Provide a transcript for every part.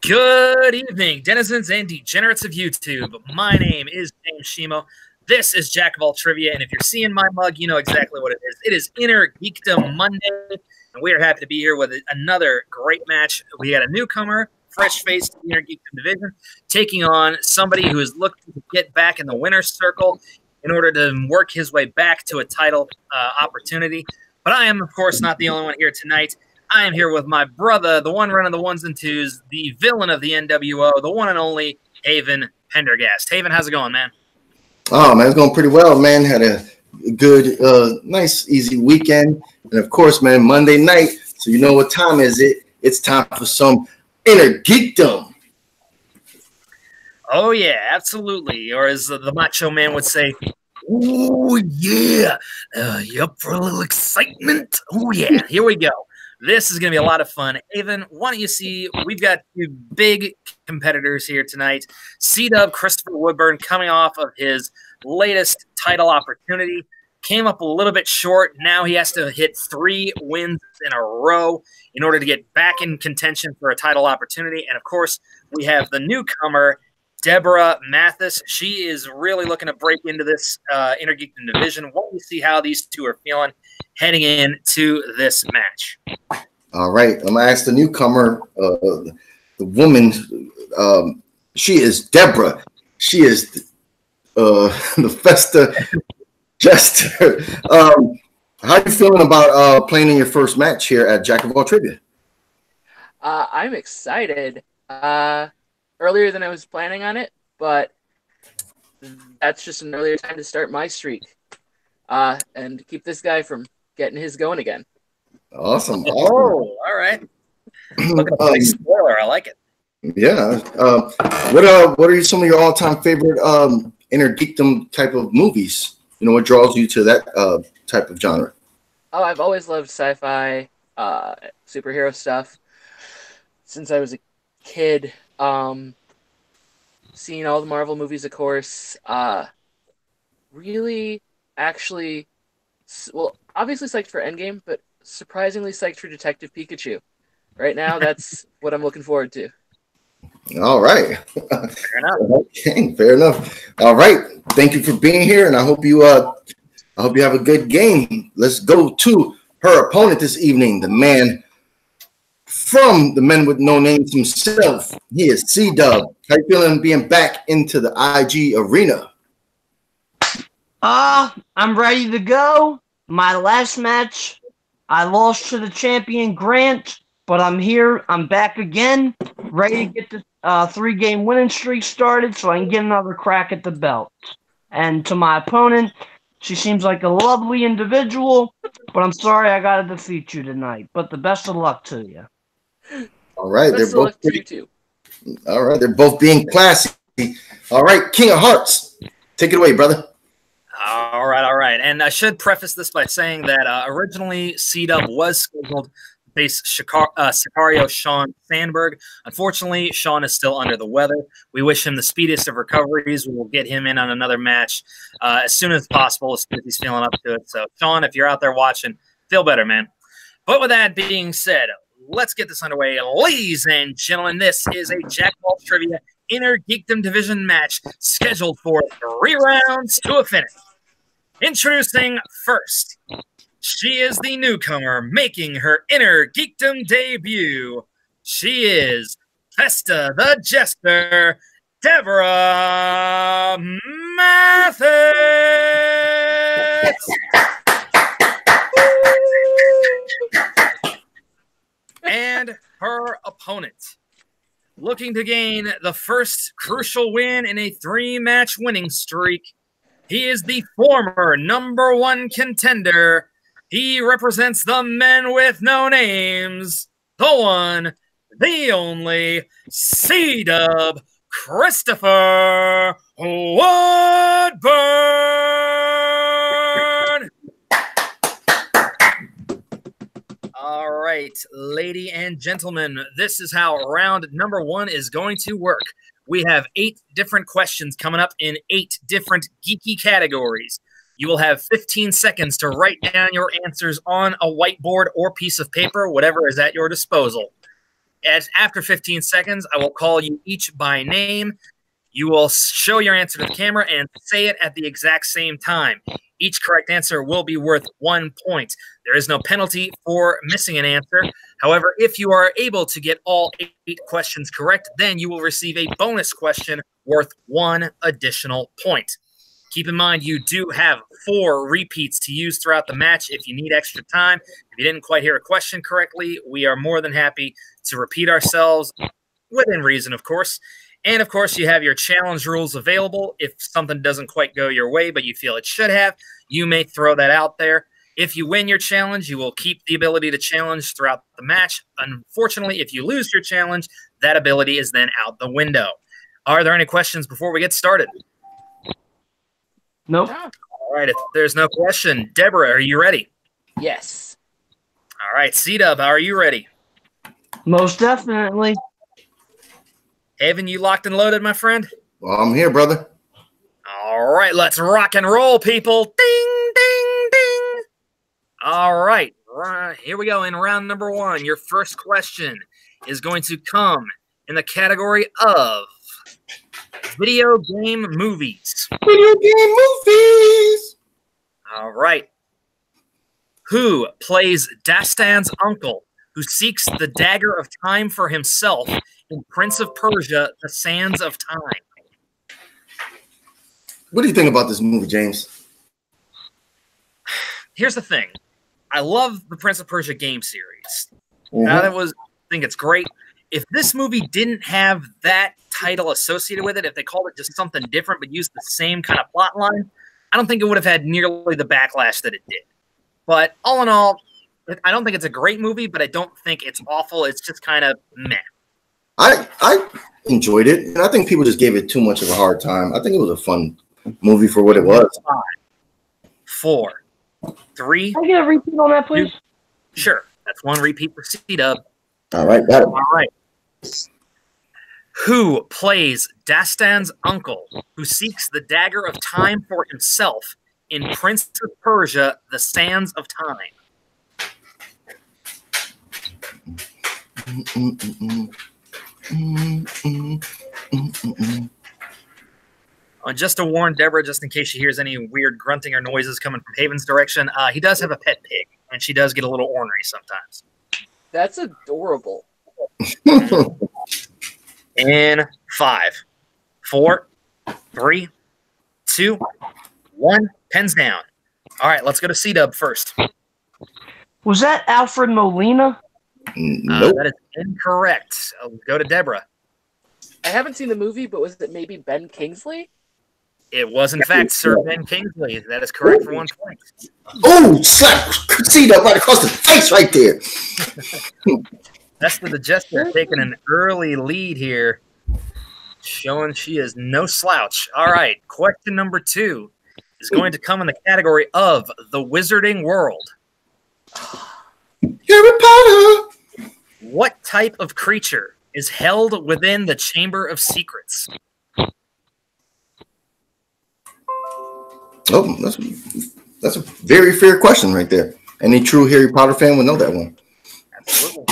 Good evening, denizens and degenerates of YouTube. My name is James Shimo. This is Jack of All Trivia, and if you're seeing my mug, you know exactly what it is. It is Inner Geekdom Monday, and we are happy to be here with another great match. We got a newcomer, fresh face to the Inner Geekdom division, taking on somebody who is looking to get back in the winner's circle in order to work his way back to a title opportunity. But I am, of course, not the only one here tonight. I am here with my brother, the one running the ones and twos, the villain of the NWO, the one and only Haven Pendergast. Haven, how's it going, man? Oh, man, it's going pretty well, man. Had a good, nice, easy weekend. And, of course, man, Monday night, so you know what time is it. It's time for some Inner Geekdom. Oh, yeah, absolutely. Or as the Macho Man would say, oh, yeah. You up for a little excitement? Oh, yeah. Here we go. This is going to be a lot of fun. Haven, why don't you see, we've got two big competitors here tonight. C-Dub, Christopher Woodburn, coming off of his latest title opportunity. Came up a little bit short. Now he has to hit 3 wins in a row in order to get back in contention for a title opportunity. And, of course, we have the newcomer, Deborah Mathis. She is really looking to break into this Inner Geekdom division. Why don't we see how these two are feeling heading into this match? All right. I'm going to ask the newcomer, the woman. She is Deborah. She is the Festa Jester. How are you feeling about playing in your first match here at Jack of All Trivia? I'm excited. Earlier than I was planning on it, but that's just an earlier time to start my streak and keep this guy from getting his going again. Awesome. Oh, all right. Look at the spoiler. I like it. Yeah. What are some of your all-time favorite Inner Geekdom type of movies? You know, what draws you to that type of genre? Oh, I've always loved sci-fi, superhero stuff since I was a kid. Seeing all the Marvel movies, of course. Really, actually, well, obviously psyched for Endgame, but surprisingly psyched for Detective Pikachu. Right now, that's what I'm looking forward to. All right. Fair enough. Okay, fair enough. All right. Thank you for being here, and I hope you have a good game. Let's go to her opponent this evening, the man from the Men with No Names himself. He is C-Dub. How you feeling being back into the IG arena? I'm ready to go. My last match, I lost to the champion Grant, but I'm here. I'm back again, ready to get the 3-game winning streak started so I can get another crack at the belt. And to my opponent, she seems like a lovely individual, but I'm sorry I got to defeat you tonight. But the best of luck to you. All right, Best they're both pretty. Too. All right, they're both being classy. All right, King of Hearts, take it away, brother. All right. And I should preface this by saying that originally C-Dub was scheduled to face Sicario Sean Sandberg. Unfortunately, Sean is still under the weather. We wish him the speediest of recoveries. We will get him in on another match as soon as possible, as soon as he's feeling up to it. So, Sean, if you're out there watching, feel better, man. But with that being said, let's get this underway. Ladies and gentlemen, this is a Jack of All Trivia Inner Geekdom Division match scheduled for 3 rounds to a finish. Introducing first, she is the newcomer making her Inner Geekdom debut. She is Festa the Jester, Deborah Mathis. And her opponent, looking to gain the first crucial win in a 3-match winning streak. He is the former #1 contender. He represents the Men with No Names, the one, the only, C-Dub, Christopher Woodburn. All right, lady and gentlemen, this is how round #1 is going to work. We have 8 different questions coming up in 8 different geeky categories. You will have 15 seconds to write down your answers on a whiteboard or piece of paper, whatever is at your disposal. After 15 seconds, I will call you each by name. You will show your answer to the camera and say it at the exact same time. Each correct answer will be worth 1 point. There is no penalty for missing an answer. However, if you are able to get all 8 questions correct, then you will receive a bonus question worth 1 additional point. Keep in mind, you do have 4 repeats to use throughout the match if you need extra time. If you didn't quite hear a question correctly, we are more than happy to repeat ourselves, within reason, of course. And, of course, you have your challenge rules available. If something doesn't quite go your way, but you feel it should have, you may throw that out there. If you win your challenge, you will keep the ability to challenge throughout the match. Unfortunately, if you lose your challenge, that ability is then out the window. Are there any questions before we get started? Nope. All right, if there's no question, Deborah, are you ready? Yes. All right, C-Dub, are you ready? Most definitely. Evan, you locked and loaded, my friend? Well, I'm here, brother. All right, let's rock and roll, people. Ding, ding, ding. All right, here we go in round number 1. Your first question is going to come in the category of video game movies. Video game movies. All right. Who plays Dastan's uncle, who seeks the dagger of time for himself in Prince of Persia, The Sands of Time? What do you think about this movie, James? Here's the thing. I love the Prince of Persia game series. Mm-hmm. I think it's great. If this movie didn't have that title associated with it, if they called it just something different but used the same kind of plot line, I don't think it would have had nearly the backlash that it did. But all in all, I don't think it's a great movie, but I don't think it's awful. It's just kind of meh. I enjoyed it, and I think people just gave it too much of a hard time. I think it was a fun movie for what it was. 5, 4, 3. Can I get a repeat on that, please? 2. Sure. That's 1 repeat for C-Dub. All right, got it. All right. Who plays Dastan's uncle, who seeks the dagger of time for himself in Prince of Persia, The Sands of Time? Just to warn Deborah, just in case she hears any weird grunting or noises coming from Haven's direction, he does have a pet pig, and she does get a little ornery sometimes. That's adorable. In 5, 4, 3, 2, 1. Pens down. All right, let's go to C-Dub first. Was that Alfred Molina? Nope. That is incorrect. I'll go to Deborah. I haven't seen the movie, but was it maybe Ben Kingsley? It was, in fact, Sir Ben Kingsley. That is correct for 1 point. Oh, slap! See that right across the face right there. That's the Jester taking an early lead here, showing she is no slouch. All right, question number 2 is going to come in the category of the Wizarding World. Harry Potter. What type of creature is held within the Chamber of Secrets? Oh, that's a very fair question right there. Any true Harry Potter fan would know that one. Absolutely.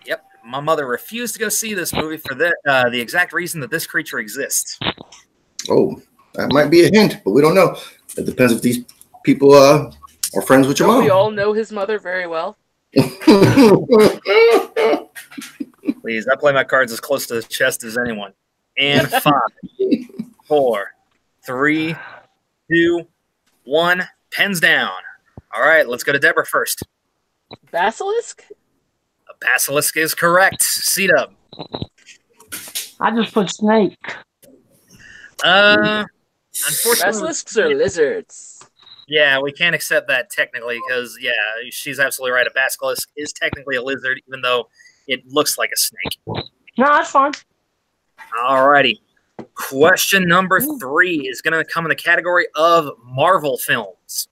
Yep. My mother refused to go see this movie for the exact reason that this creature exists. Oh, that might be a hint, but we don't know. It depends if these people are friends with your mom. We all know his mother very well. Please, I play my cards as close to the chest as anyone. And 5, 4, 3, 2, 1. Pens down. All right, let's go to Deborah first. Basilisk? A basilisk is correct. C-Dub. I just put snake. Unfortunately, Basilisks are lizards. Yeah, we can't accept that technically because, yeah, she's absolutely right. A basilisk is technically a lizard, even though it looks like a snake. No, that's fine. All righty. Question number 3 is going to come in the category of Marvel films.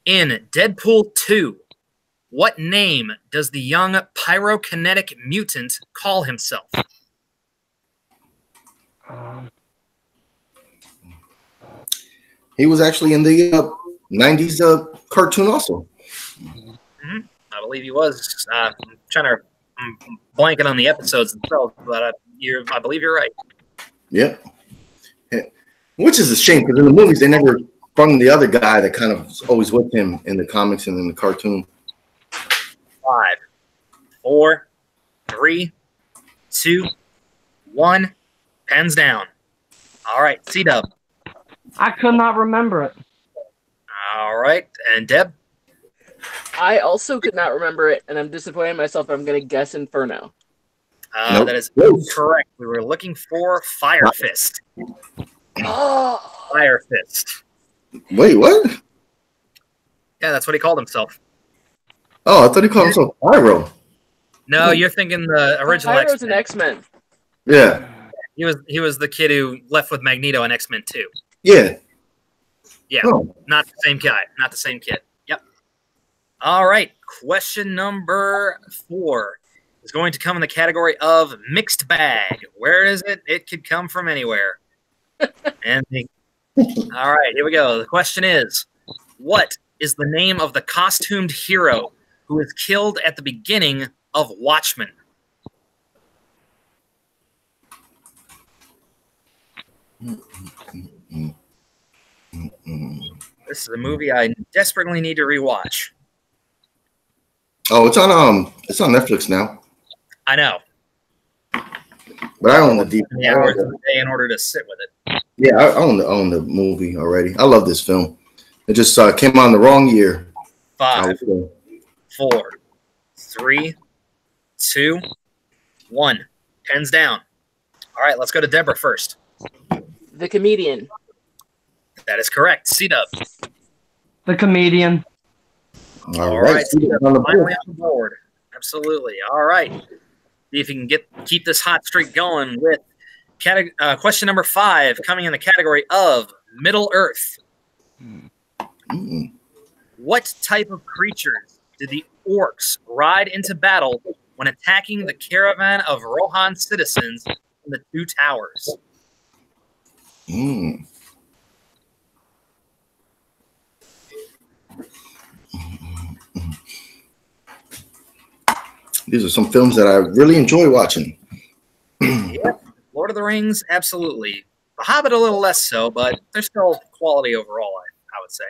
In Deadpool 2, what name does the young pyrokinetic mutant call himself? He was actually in the 90s cartoon also. Mm-hmm. I believe he was. I'm blanking on the episodes themselves, but I believe you're right. Yep. Which is a shame because in the movies they never brought the other guy that kind of was always with him in the comics and in the cartoon. 5, 4, 3, 2, 1. Pens down. All right, C-Dub. I could not remember it. All right, and Deb? I also could not remember it, and I'm disappointed in myself. I'm going to guess Inferno. That is incorrect. We were looking for Fire Fist. Oh. Fire Fist. Wait, what? Yeah, that's what he called himself. Oh, I thought he called himself Pyro. No, you're thinking the original Pyro's X-Men. an X-Men. Yeah. He was the kid who left with Magneto in X-Men 2. Yeah. Yeah, Oh. Not the same guy. Not the same kid. Yep. All right, question number 4 is going to come in the category of mixed bag. Where is it? It could come from anywhere. All right, here we go. The question is, what is the name of the costumed hero who is killed at the beginning of Watchmen? This is a movie I desperately need to rewatch. Oh, it's on Netflix now. I know. But I own the DVD. Hours of the day in order to sit with it. Yeah, I own the movie already. I love this film. It just came out in the wrong year. 5, 4, 3, 2, 1. Pens down. All right, let's go to Deborah first. The Comedian. That is correct. C-Dub. The Comedian. All right. Finally on the board. Absolutely. All right. See if you can keep this hot streak going with question number 5 coming in the category of Middle Earth. What type of creatures did the orcs ride into battle when attacking the caravan of Rohan citizens in the 2 towers? These are some films that I really enjoy watching. Yeah. Lord of the Rings, absolutely. The Hobbit, a little less so, but they're still quality overall, I would say.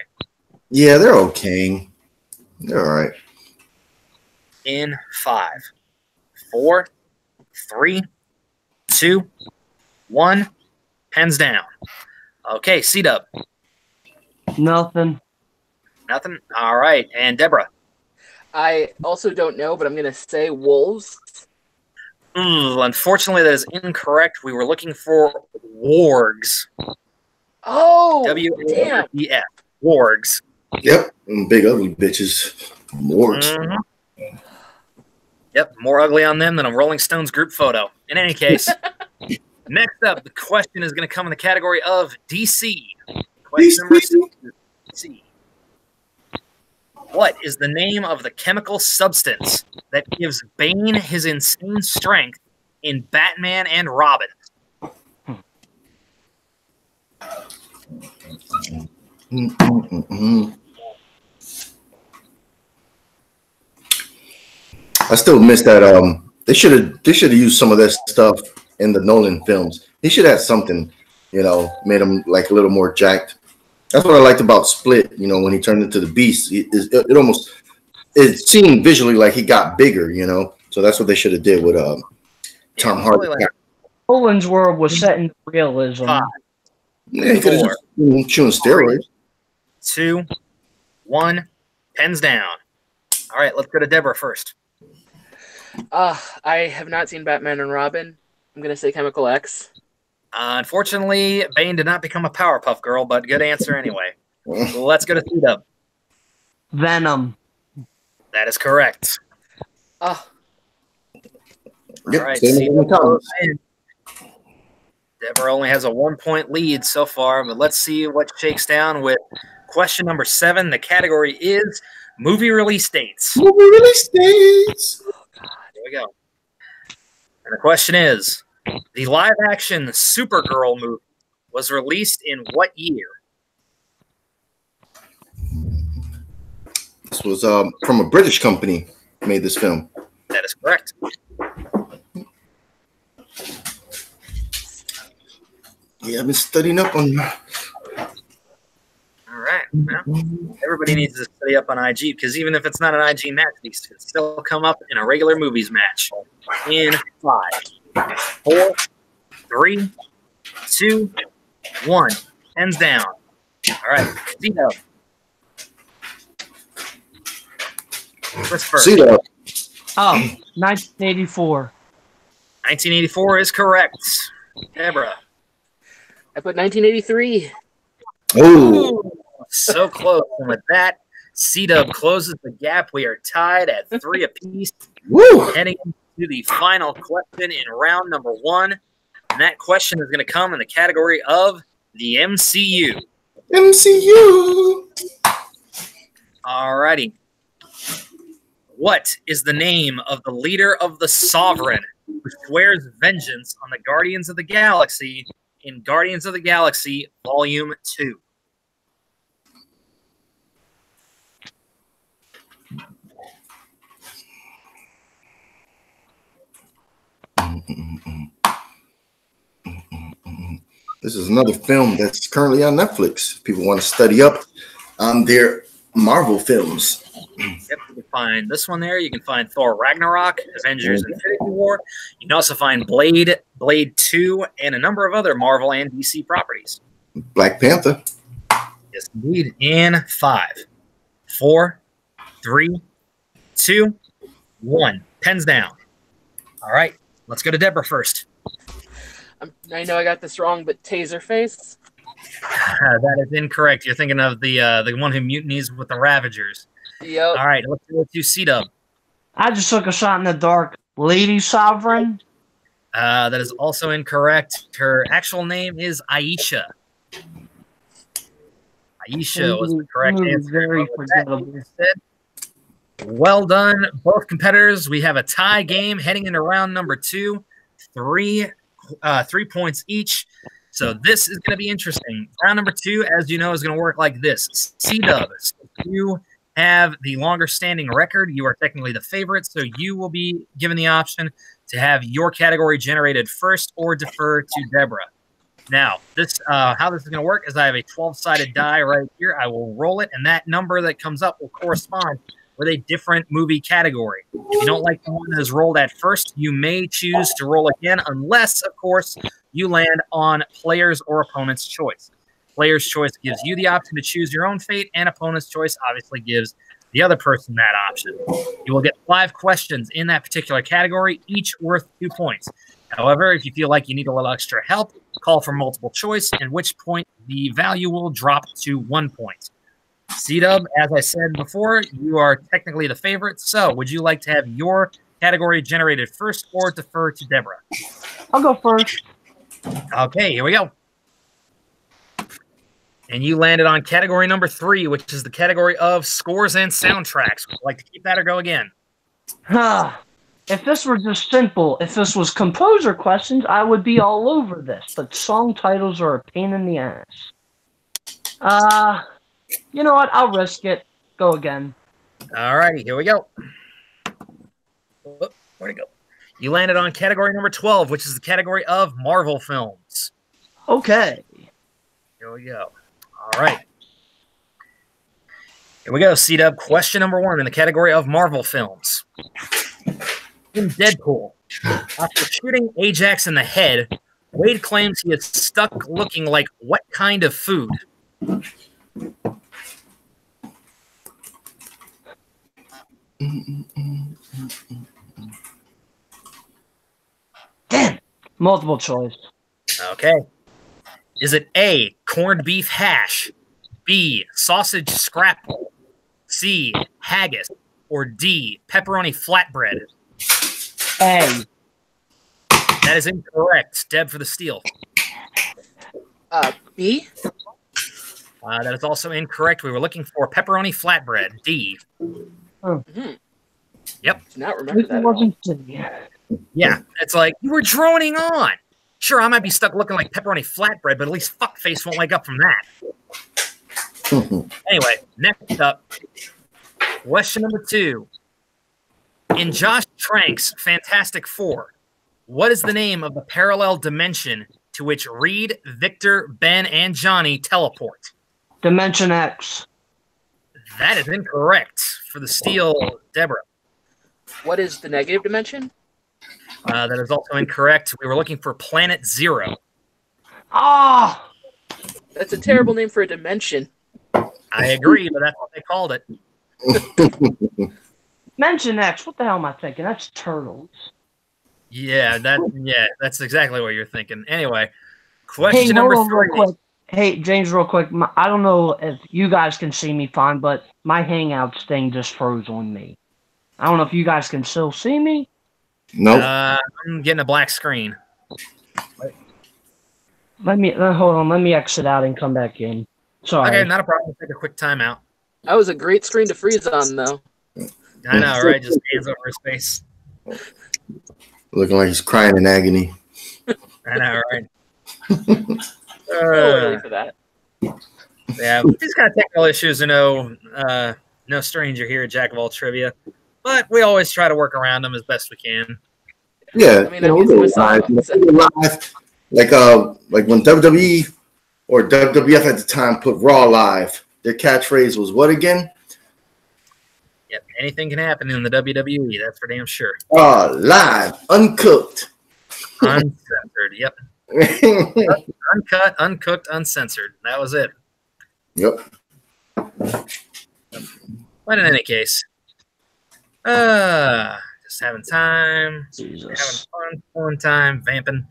Yeah, they're okay. They're all right. In 5, 4, 3, 2, 1. Pens down. Okay, C-Dub. Nothing. Nothing? All right. And Deborah. I also don't know, but I'm going to say wolves. Unfortunately, that is incorrect. We were looking for wargs. Oh, W-A-R-D-F. Wargs. Yep. Big ugly bitches. Wargs. Yep. More ugly on them than a Rolling Stones group photo. In any case, next up, the question is going to come in the category of DC. Question number 6 is DC. What is the name of the chemical substance that gives Bane his insane strength in Batman and Robin? I still miss that. They should have used some of that stuff in the Nolan films. He should have something, made him like a little more jacked. That's what I liked about Split. When he turned into the Beast, it seemed visually like he got bigger. So that's what they should have did with Tom Hardy. Nolan's world was set in realism. 5, Yeah, he could have chewing steroids. 2, 1. Pens down. All right, let's go to Deborah first. I have not seen Batman and Robin. I'm going to say Chemical X. Unfortunately, Bane did not become a Powerpuff Girl, but good answer anyway. Let's go to C-Dub. Venom. That is correct. Oh. Yep, All right, Deborah only has a 1-point lead so far, but let's see what shakes down with question number 7. The category is movie release dates. Movie release dates. Oh, God. Here we go. And the question is, the live-action Supergirl movie was released in what year? was from a British company made this film. That is correct. Yeah, I've been studying up on. All right. Well, everybody needs to study up on IG because even if it's not an IG match, these can still come up in a regular movies match. In 5, 4, 3, 2, 1. Hands down. All right. Zito. What's first? Zito. Oh, 1984. 1984 is correct. Deborah. I put 1983. Oh, So close. And with that, C-Dub closes the gap. We are tied at 3 apiece. woo! Heading into the final question in round number 1. And that question is going to come in the category of the MCU. MCU. All righty. What is the name of the leader of the Sovereign who swears vengeance on the Guardians of the Galaxy in Guardians of the Galaxy Volume 2? This is another film that's currently on Netflix. If people want to study up on their Marvel films. Yep, you can find this one there. You can find Thor Ragnarok, Avengers Infinity War. You can also find Blade, Blade 2, and a number of other Marvel and DC properties. Black Panther. Yes, indeed. In 5, 4, 3, 2, 1. Pens down. All right, let's go to Deborah first. I know I got this wrong, but Taserface? That is incorrect. You're thinking of the one who mutinies with the Ravagers. Yep. All right, let's go to C-Dub. I just took a shot in the dark. Lady Sovereign. That is also incorrect. Her actual name is Aisha. Aisha was the correct answer. Very But with that forgettable. being said, well done, both competitors. We have a tie game heading into round number 2. 3 points each. So this is going to be interesting. Round number 2, as you know, is going to work like this. C-Dub, you have the longer standing record. You are technically the favorite, so you will be given the option to have your category generated first or defer to Deborah. Now, this how this is going to work is I have a 12-sided die right here. I will roll it, and that number that comes up will correspond with a different movie category. If you don't like the one that is rolled at first, you may choose to roll again unless, of course, you land on player's or opponent's choice. Player's choice gives you the option to choose your own fate, and opponent's choice obviously gives the other person that option. You will get 5 questions in that particular category, each worth 2 points. However, if you feel like you need a little extra help, call for multiple choice, at which point the value will drop to 1 point. C-Dub, as I said before, you are technically the favorite, so would you like to have your category generated first or defer to Deborah? I'll go first. Okay, here we go. And you landed on category number 3, which is the category of scores and soundtracks. Would you like to keep that or go again? If this were just simple, if this was composer questions, I would be all over this. But song titles are a pain in the ass. You know what? I'll risk it. Go again. All righty, here we go. Where'd it go? You landed on category number 12, which is the category of Marvel films. Okay. Here we go. All right. Here we go, C-Dub. Question number 1 in the category of Marvel films. In Deadpool, after shooting Ajax in the head, Wade claims he is stuck looking like what kind of food? Damn. Multiple choice. Okay. Is it A, corned beef hash, B, sausage scrapple, C, haggis, or D, pepperoni flatbread? A. That is incorrect. Deb for the steal. B? That is also incorrect. We were looking for pepperoni flatbread. D. Mm-hmm. Yep. Do not remember that. It wasn't C. Yeah. It's like, you were droning on. Sure, I might be stuck looking like pepperoni flatbread, but at least fuckface won't wake up from that. Anyway, next up, Question number 2. In Josh Trank's Fantastic Four, what is the name of the parallel dimension to which Reed, Victor, Ben, and Johnny teleport? Dimension X. That is incorrect. For the steal, Deborah. What is the negative dimension? That is also incorrect. We were looking for Planet Zero. Ah! That's a terrible name for a dimension. I agree, but that's what they called it. Dimension X. What the hell am I thinking? That's Turtles. Yeah, that's exactly what you're thinking. Anyway, Hey, question hold number on 3. real quick. Hey, James, real quick. I don't know if you guys can see me fine, but my Hangouts thing just froze on me. I don't know if you guys can still see me. Nope. I'm getting a black screen. Let me hold on. Let me exit out and come back in. Sorry. Okay, not a problem. Take a quick timeout. That was a great screen to freeze on, though. I know, right? Just hands over his face. Looking like he's crying in agony. I know, right? A little early for that. Yeah, these kind of technical issues are no stranger here at Jack of All Trivia, but we always try to work around them as best we can. Yeah, I mean, I'm using my cell phone, so- live, like when WWE or WWF at the time put Raw live, their catchphrase was what again? Yep, anything can happen in the WWE. That's for damn sure. Live, uncooked, Uncensored. Yep. Uncut, uncooked, uncensored. That was it. Yep. But in any case, just having time, Jesus. having fun time, vamping.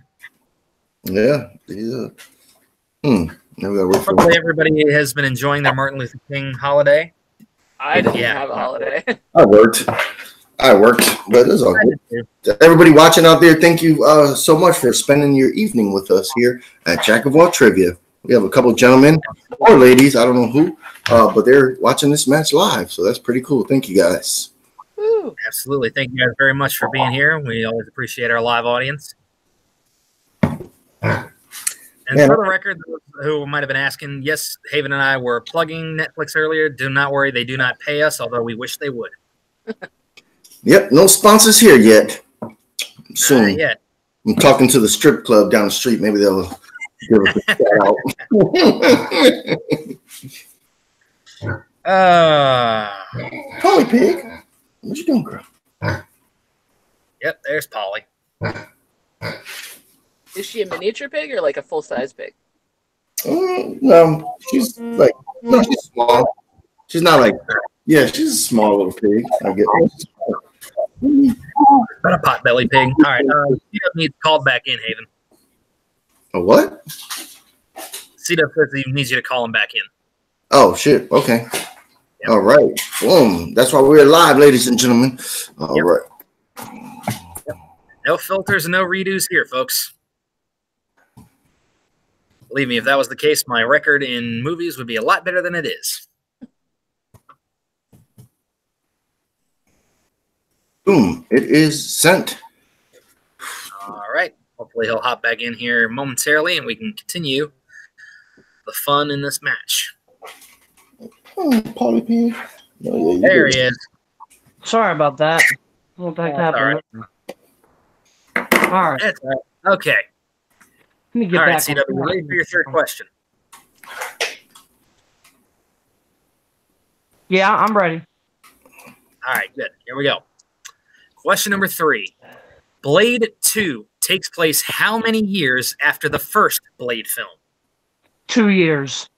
Yeah. Now we gotta wait for Hopefully everybody has been enjoying their Martin Luther King holiday. I didn't Yeah. have a holiday. I worked, but it's all good. Everybody watching out there, thank you so much for spending your evening with us here at Jack of All Trivia. We have a couple gentlemen or ladies, I don't know who, but they're watching this match live, so that's pretty cool. Thank you guys. Woo. Absolutely. Thank you guys very much for being here. We always appreciate our live audience. And Man, for the record, those who might have been asking, yes, Haven and I were plugging Netflix earlier. Do not worry, they do not pay us, although we wish they would. Yep, no sponsors here yet. Soon. Not yet. I'm talking to the strip club down the street. Maybe they'll give us a shout out. Polly Pig, what you doing, girl? Yep, there's Polly. Is she a miniature pig or like a full-size pig? No, she's she's small. She's not like, yeah, she's a small little pig. I get it. Not a potbelly pig. All right, C-Dub needs called back in, Haven. A what? C-Dub says he needs you to call him back in. Oh, shit. Okay. Yep. All right. Boom. That's why we're live, ladies and gentlemen. All right. Yep. No filters and no redos here, folks. Believe me, if that was the case, my record in movies would be a lot better than it is. Boom. It is sent. All right. Hopefully he'll hop back in here momentarily and we can continue the fun in this match. Oh, Polly Pig. Oh, yeah, There he is. Sorry about that. What the heck happened? All right. That's all right. Okay. Let me get All right, back. CW, ready for your third question? Yeah, I'm ready. All right, good. Here we go. Question number 3. Blade 2 takes place how many years after the first Blade film? 2 years.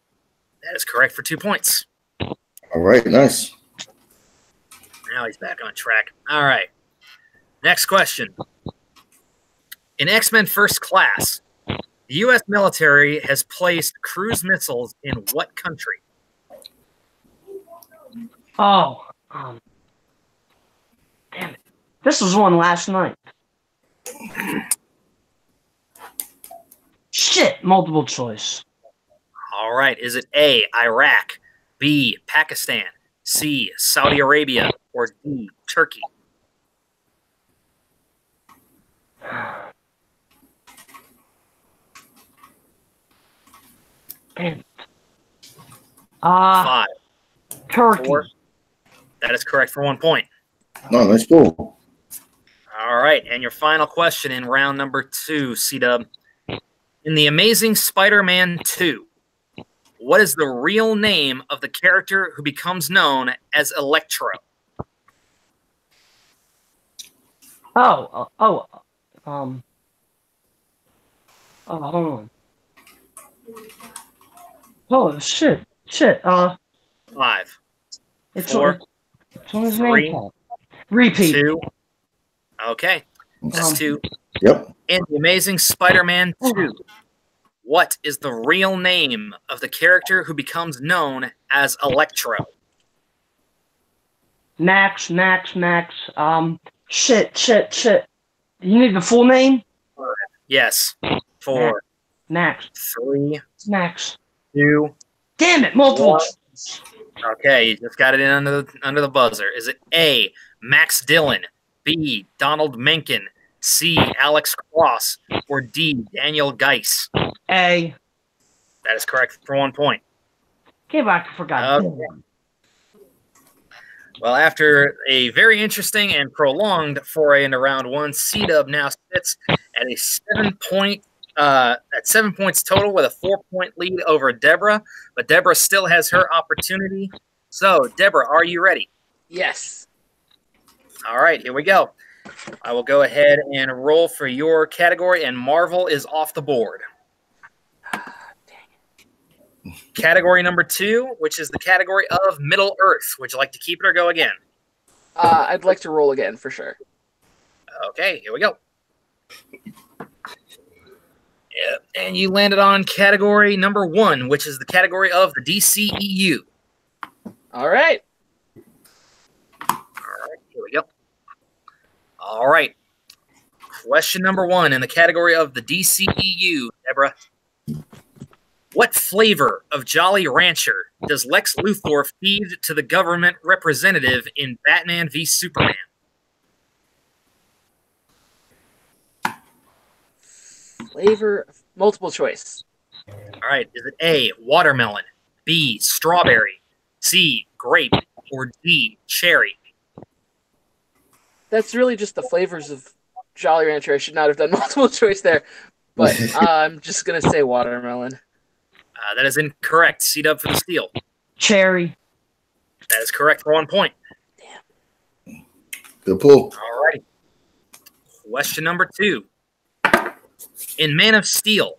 That is correct for 2 points. All right. Nice. Now he's back on track. All right. Next question. In X-Men First Class, the U.S. military has placed cruise missiles in what country? Oh. Damn it. This was one last night. Shit. Multiple choice. All right. Is it A, Iraq, B, Pakistan, C, Saudi Arabia, or D, Turkey? Damn it. 5, Turkey. 4. That is correct for 1 point. No, let's go. All right, and your final question in round number 2, C-Dub. In The Amazing Spider-Man 2, what is the real name of the character who becomes known as Electro? Hold on. Oh, shit. 5, It's 4, it's on his 3, name tag. Repeat. 2. Okay, that's 2. Yep. In The Amazing Spider-Man 2, what is the real name of the character who becomes known as Electro? Max. Shit. You need the full name? Yes. 4, Max. 3, Max. 2. Damn it, multiple. What? Okay, you just got it in under the buzzer. Is it A, Max Dillon, B, Donald Mencken, C, Alex Cross, or D, Daniel Geis? A. That is correct for 1 point. Get back, forgot. Okay. Well, after a very interesting and prolonged foray into round 1, C-Dub now sits at a 7 points total with a 4-point lead over Deborah. But Deborah still has her opportunity. So, Deborah, are you ready? Yes. All right, here we go. I will go ahead and roll for your category, and Marvel is off the board. Category number 2, which is the category of Middle Earth. Would you like to keep it or go again? I'd like to roll again for sure. Okay, here we go. Yeah, and you landed on category number 1, which is the category of the DCEU. All right. Here we go. All right. Question number 1 in the category of the DCEU, Deborah. What flavor of Jolly Rancher does Lex Luthor feed to the government representative in Batman v Superman? Flavor, multiple choice. All right. Is it A, watermelon, B, strawberry, C, grape, or D, cherry? That's really just the flavors of Jolly Rancher. I should not have done multiple choice there, but I'm just going to say watermelon. That is incorrect. C-Dub for the steal. Cherry. That is correct for 1 point. Damn. Good pull. All righty. Question number 2. In Man of Steel,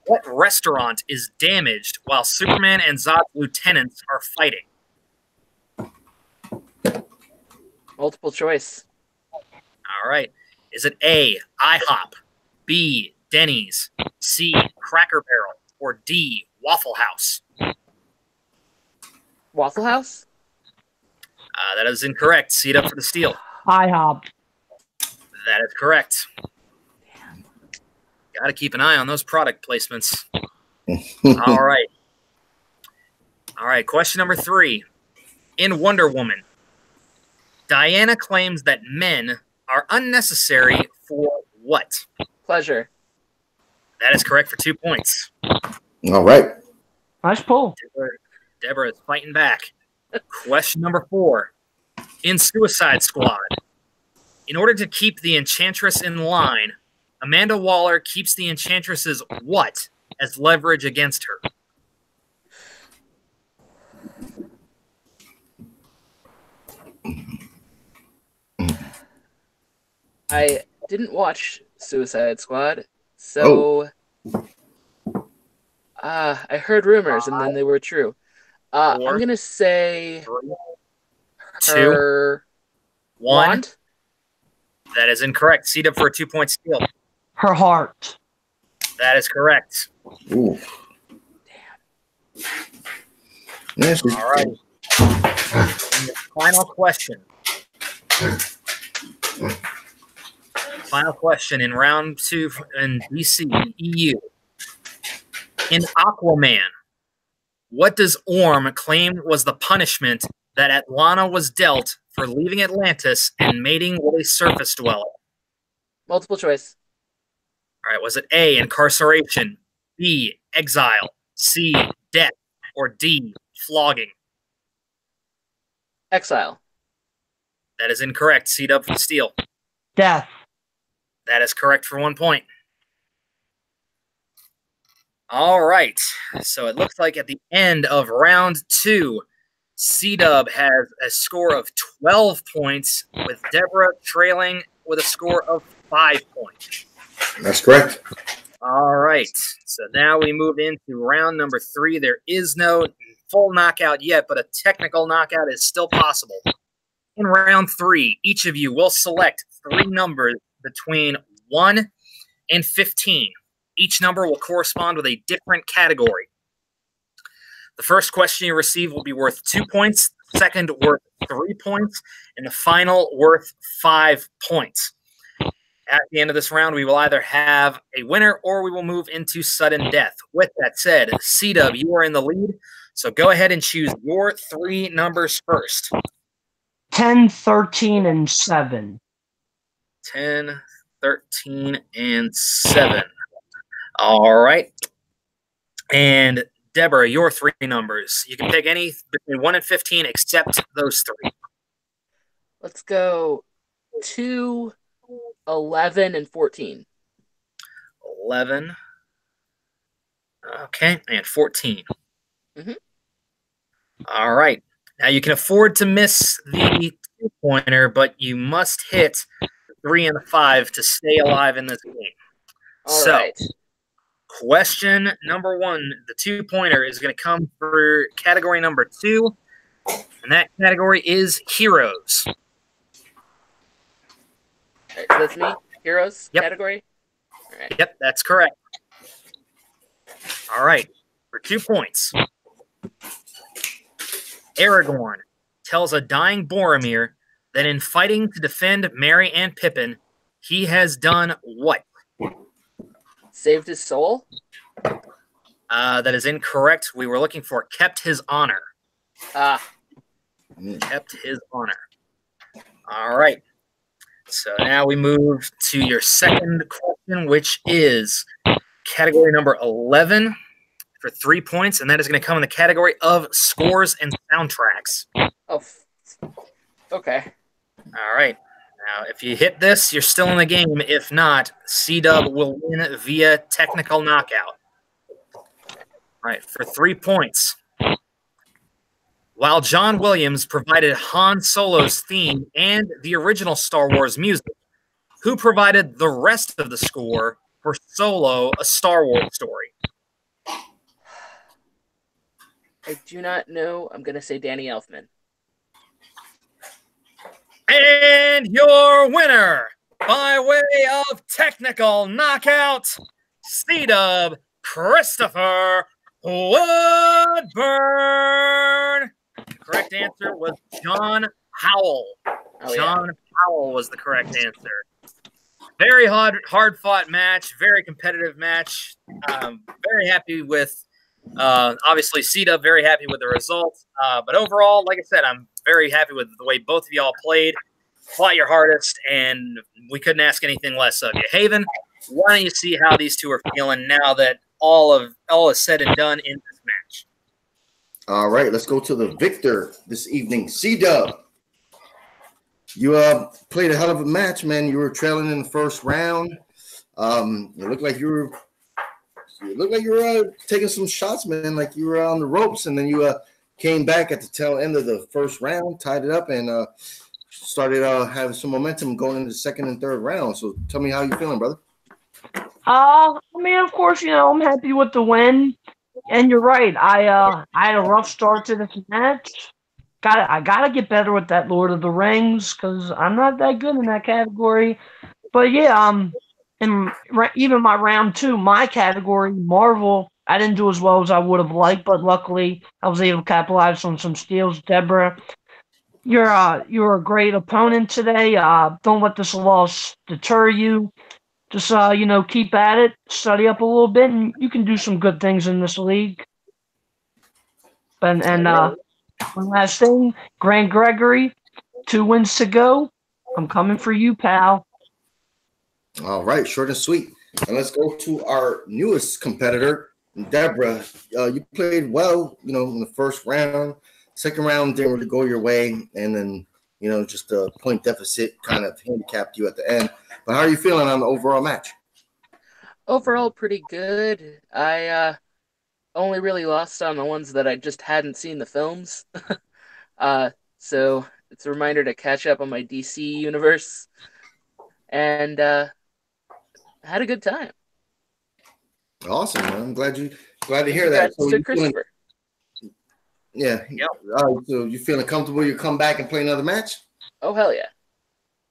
what restaurant is damaged while Superman and Zod's lieutenants are fighting? Multiple choice. All right. Is it A, IHOP, B, Denny's, C, Cracker Barrel, or D, Waffle House? Waffle House? That is incorrect. C-Dub for the steal. IHOP. That is correct. Got to keep an eye on those product placements. All right. All right. Question number 3. In Wonder Woman, Diana claims that men are unnecessary for what? Pleasure. That is correct for 2 points. All right. Nice pull. Deborah is fighting back. Question number 4. In Suicide Squad, in order to keep the Enchantress in line, Amanda Waller keeps the Enchantress's what as leverage against her? I didn't watch Suicide Squad, so I heard rumors and then they were true. I'm gonna say 2, her 1. wand. That is incorrect. C-Dub for a 2-point steal. Her heart. That is correct. Ooh. Damn. Yes. All right. Final question. Final question in round 2 in DCEU. In Aquaman, what does Orm claim was the punishment that Atlanta was dealt for leaving Atlantis and mating with a surface dweller? Multiple choice. All right, was it A, incarceration, B, exile, C, death, or D, flogging? Exile. That is incorrect. C-Dub for the steal. Death. That is correct for 1 point. All right. So it looks like at the end of round 2, C-Dub has a score of 12 points, with Deborah trailing with a score of 5 points. That's correct. All right. So now we move into round number 3. There is no full knockout yet, but a technical knockout is still possible. In round 3, each of you will select 3 numbers between 1 and 15. Each number will correspond with a different category. The first question you receive will be worth 2 points, the second worth 3 points, and the final worth 5 points. At the end of this round, we will either have a winner or we will move into sudden death. With that said, C-Dub, you are in the lead, so go ahead and choose your 3 numbers first. 10, 13, and 7. 10, 13, and 7. All right. And Deborah, your 3 numbers. You can pick any between 1 and 15 except those 3. Let's go 2, 11, and 14. 11. Okay, and 14. Mm-hmm. All right. Now you can afford to miss the 2-pointer, but you must hit 3 and 5 to stay alive in this game. All right. Question number 1, the 2-pointer is going to come for category number 2, and that category is heroes. All right, so that's me? Heroes category? All right. Yep, that's correct. All right, for 2 points. Aragorn tells a dying Boromir that in fighting to defend Merry and Pippin, he has done what? Saved his soul? That is incorrect. We were looking for kept his honor. Kept his honor. All right. So now we move to your second question, which is category number 11 for 3 points, and that is going to come in the category of scores and soundtracks. Oh, okay. All right. Now, if you hit this, you're still in the game. If not, C-Dub will win via technical knockout. All right, for 3 points. While John Williams provided Han Solo's theme and the original Star Wars music, who provided the rest of the score for Solo, A Star Wars Story? I do not know. I'm going to say Danny Elfman. And your winner, by way of technical knockout, C-Dub Christopher Woodburn. The correct answer was John Howell. John Howell was the correct answer. Very hard-fought match, very competitive match. Very happy with, obviously, C-Dub, very happy with the results. But overall, like I said, I'm very happy with the way both of y'all played, fought your hardest, and we couldn't ask anything less of you. Haven, why don't you see how these two are feeling now that all is said and done in this match? All right, let's go to the victor this evening, C-Dub. You played a hell of a match, man. You were trailing in the first round. It looked like you were taking some shots, man, like you were on the ropes, and then you came back at the tail end of the first round, tied it up, and started having some momentum going into the second and third round. So tell me how you feeling, brother. I mean, of course, I'm happy with the win. And you're right. I had a rough start to this match. I gotta get better with that Lord of the Rings because I'm not that good in that category. But yeah, even my round 2, my category, Marvel, I didn't do as well as I would have liked, but luckily I was able to capitalize on some steals. Deborah, you're a great opponent today. Don't let this loss deter you. Just keep at it, study up a little bit, and you can do some good things in this league. And one last thing, Grant Gregory, 2 wins to go. I'm coming for you, pal. All right, short and sweet. And let's go to our newest competitor, Deborah. You played well, in the first round. Second round didn't really go your way, and then just a point deficit kind of handicapped you at the end. But how are you feeling on the overall match? Overall, pretty good. I only really lost on the ones that I just hadn't seen the films. So it's a reminder to catch up on my DC universe, and had a good time. Awesome, man. I'm glad to hear that. So to Christopher. Yeah. Yep. So you feeling comfortable? You come back and play another match? Oh, hell yeah!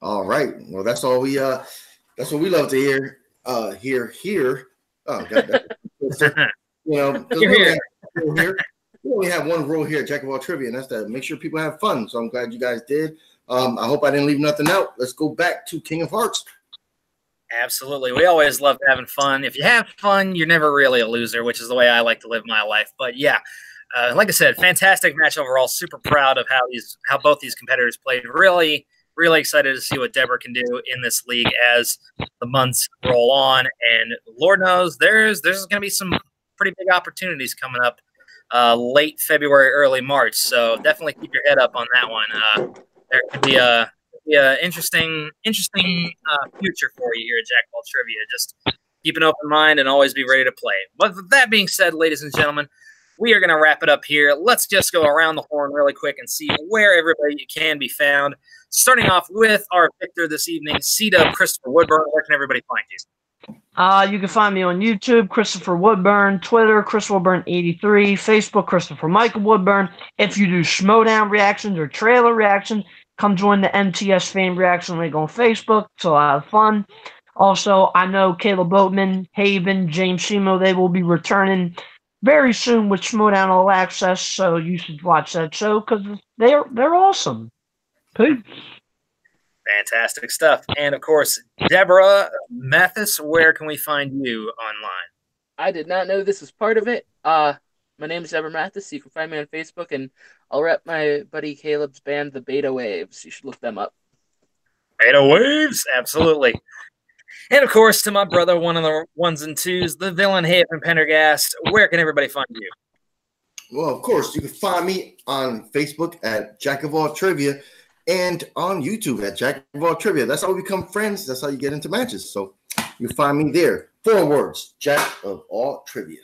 All right. Well, that's all we that's what we love to hear. Here. Oh God. Here. We only have one rule here at Jack of All Trivia, and that's to make sure people have fun. So I'm glad you guys did. I hope I didn't leave nothing out. Let's go back to King of Hearts. Absolutely. We always love having fun. If you have fun, you're never really a loser, which is the way I like to live my life. But yeah, like I said, fantastic match overall. Super proud of how both these competitors played. Really, really excited to see what Deborah can do in this league as the months roll on. And Lord knows there's going to be some pretty big opportunities coming up late February, early March. So definitely keep your head up on that one. There could be a interesting future for you here at Jack of All Trivia. Just keep an open mind and always be ready to play. But with that being said, ladies and gentlemen, we are going to wrap it up here. Let's just go around the horn really quick and see where everybody can be found. Starting off with our victor this evening, C-Dub Christopher Woodburn. Where can everybody find you? You can find me on YouTube, Christopher Woodburn, Twitter, Chris Woodburn 83, Facebook, Christopher Michael Woodburn. If you do Schmodown reactions or trailer reactions, come join the MTS Fame Reaction League on Facebook. It's a lot of fun. Also, I know Caleb Boatman, Haven, James Shimo, they will be returning very soon with Schmodown All Access, so you should watch that show because they're awesome. Peace. Fantastic stuff. And, of course, Deborah Mathis, where can we find you online? I did not know this was part of it. My name is Deborah Mathis. You can find me on Facebook, and I'll rep my buddy Caleb's band, the Beta Waves. You should look them up. Beta Waves? Absolutely. And, of course, to my brother, one of the ones and twos, the villain Haven Pendergast. Where can everybody find you? Well, of course, you can find me on Facebook at Jack of All Trivia and on YouTube at Jack of All Trivia. That's how we become friends. That's how you get into matches. So you find me there. 4 words, Jack of All Trivia.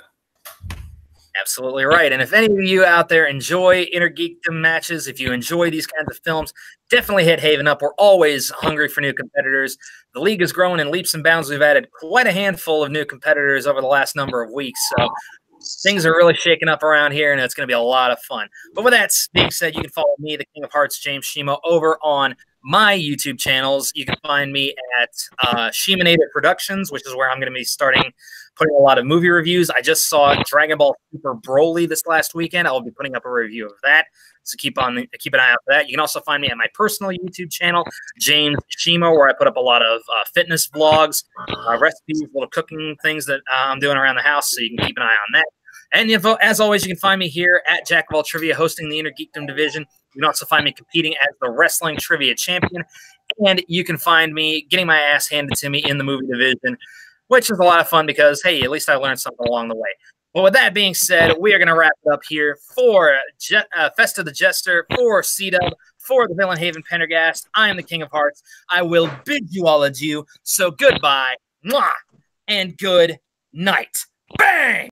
Absolutely right. And if any of you out there enjoy Inner Geekdom matches, if you enjoy these kinds of films, definitely hit Haven up. We're always hungry for new competitors. The league has grown in leaps and bounds. We've added quite a handful of new competitors over the last number of weeks. So things are really shaking up around here, and it's going to be a lot of fun. But with that being said, you can follow me, the King of Hearts, James Shimo, over on my YouTube channels. You can find me at Shimanator Productions, which is where I'm going to be putting a lot of movie reviews. I just saw Dragon Ball Super Broly this last weekend. I will be putting up a review of that, so keep an eye out for that. You can also find me at my personal YouTube channel, James Shimo, where I put up a lot of fitness vlogs, recipes, little cooking things that I'm doing around the house, so you can keep an eye on that. And as always, you can find me here at Jack of All Trivia, hosting the Inner Geekdom division. You can also find me competing as the Wrestling Trivia Champion. And you can find me getting my ass handed to me in the movie division, which is a lot of fun because, hey, at least I learned something along the way. Well, with that being said, we are going to wrap it up here for Festa the Jester, for C-Dub, for the villain Haven Pendergast. I am the King of Hearts. I will bid you all adieu. So goodbye, mwah, and good night. Bang!